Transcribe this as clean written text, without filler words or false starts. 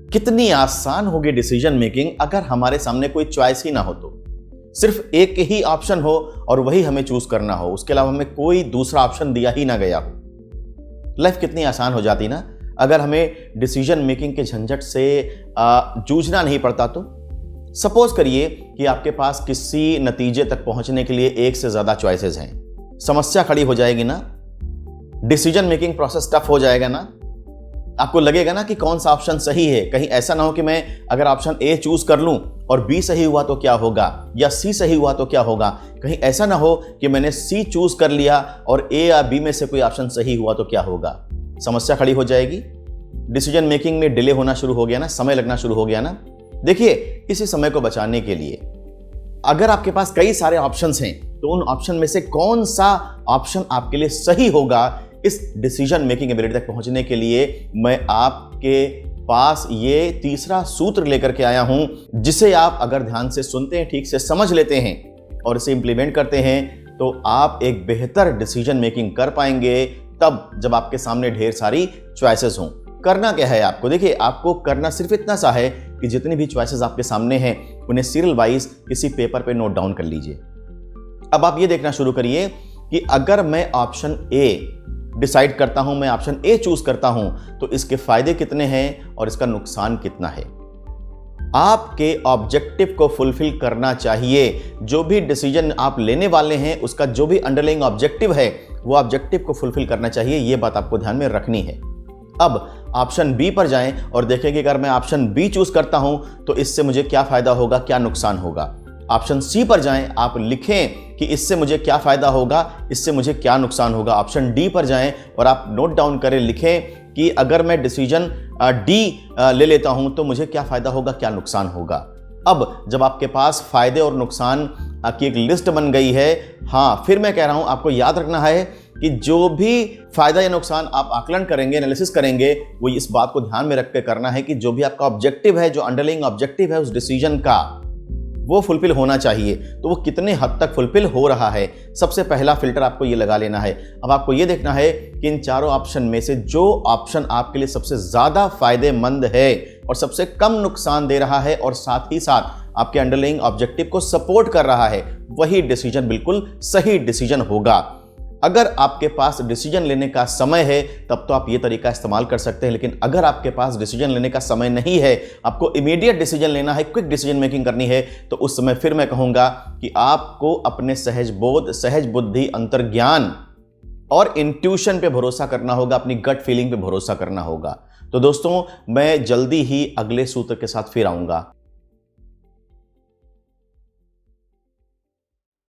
कितनी आसान होगी डिसीजन मेकिंग अगर हमारे सामने कोई चॉइस ही ना हो तो। सिर्फ एक ही ऑप्शन हो और वही हमें चूज करना हो, उसके अलावा हमें कोई दूसरा ऑप्शन दिया ही ना गया हो। लाइफ कितनी आसान हो जाती ना अगर हमें डिसीजन मेकिंग के झंझट से जूझना नहीं पड़ता तो। सपोज करिए कि आपके पास किसी नतीजे तक पहुंचने के लिए एक से ज्यादा चॉइसेस हैं, समस्या खड़ी हो जाएगी ना, डिसीजन मेकिंग प्रोसेस टफ हो जाएगा ना, आपको लगेगा ना कि कौन सा ऑप्शन सही है। कहीं ऐसा ना हो कि मैं अगर ऑप्शन ए चूज कर लूं और बी सही हुआ तो क्या होगा, या सी सही हुआ तो क्या होगा। कहीं ऐसा ना हो कि मैंने सी चूज कर लिया और ए या बी में से कोई ऑप्शन सही हुआ तो क्या होगा। समस्या खड़ी हो जाएगी, डिसीजन मेकिंग में डिले होना शुरू हो गया ना, समय लगना शुरू हो गया ना। देखिए, इसी समय को बचाने के लिए अगर आपके पास कई सारे ऑप्शंस हैं तो उन ऑप्शन में से कौन सा ऑप्शन आपके लिए सही होगा, इस डिसीजन मेकिंग एबिलिटी तक पहुंचने के लिए मैं आपके पास ये तीसरा सूत्र लेकर के आया हूं, जिसे आप अगर ध्यान से सुनते हैं, ठीक से समझ लेते हैं और इसे इंप्लीमेंट करते हैं तो आप एक बेहतर डिसीजन मेकिंग कर पाएंगे, तब जब आपके सामने ढेर सारी चॉइसेस हों। करना क्या है आपको? देखिए, आपको करना सिर्फ इतना सा है कि जितनी भी चॉइसेस आपके सामने हैं उन्हें सीरियल वाइज किसी पेपर पे नोट डाउन कर लीजिए। अब आप ये देखना शुरू करिए कि अगर मैं ऑप्शन ए डिसाइड करता हूं, मैं ऑप्शन ए चूज करता हूं, तो इसके फायदे कितने हैं और इसका नुकसान कितना है। आपके ऑब्जेक्टिव को फुलफिल करना चाहिए। जो भी डिसीजन आप लेने वाले हैं उसका जो भी अंडरलाइंग ऑब्जेक्टिव है वो ऑब्जेक्टिव को फुलफिल करना चाहिए। ये बात आपको ध्यान में रखनी है। अब ऑप्शन बी पर जाएं और देखें कि अगर मैं ऑप्शन बी चूज करता हूं तो इससे मुझे क्या फायदा होगा, क्या नुकसान होगा। ऑप्शन सी पर जाएं, आप लिखें कि इससे मुझे क्या फायदा होगा, इससे मुझे क्या नुकसान होगा। ऑप्शन डी पर जाएं और आप नोट डाउन करें, लिखें कि अगर मैं डिसीजन डी ले लेता हूं तो मुझे क्या फायदा होगा, क्या नुकसान होगा। अब जब आपके पास फायदे और नुकसान की एक लिस्ट बन गई है, हाँ, फिर मैं कह रहा हूं आपको याद रखना है कि जो भी फायदा या नुकसान आप आकलन करेंगे, एनालिसिस करेंगे, वो इस बात को ध्यान में रख के करना है कि जो भी आपका ऑब्जेक्टिव है, जो अंडरलाइंग ऑब्जेक्टिव है उस डिसीजन का, वो फुलफिल होना चाहिए। तो वो कितने हद तक फुलफिल हो रहा है, सबसे पहला फिल्टर आपको ये लगा लेना है। अब आपको ये देखना है कि इन चारों ऑप्शन में से जो ऑप्शन आपके लिए सबसे ज्यादा फायदेमंद है और सबसे कम नुकसान दे रहा है और साथ ही साथ आपके अंडरलाइंग ऑब्जेक्टिव को सपोर्ट कर रहा है, वही डिसीजन बिल्कुल सही डिसीजन होगा। अगर आपके पास डिसीजन लेने का समय है तब तो आप ये तरीका इस्तेमाल कर सकते हैं, लेकिन अगर आपके पास डिसीजन लेने का समय नहीं है, आपको इमीडिएट डिसीजन लेना है, क्विक डिसीजन मेकिंग करनी है, तो उस समय फिर मैं कहूंगा कि आपको अपने सहज बोध, सहज बुद्धि, अंतर्ज्ञान और इंट्यूशन पे भरोसा करना होगा, अपनी गट फीलिंग पे भरोसा करना होगा। तो दोस्तों, मैं जल्दी ही अगले सूत्र के साथ फिर आऊंगा।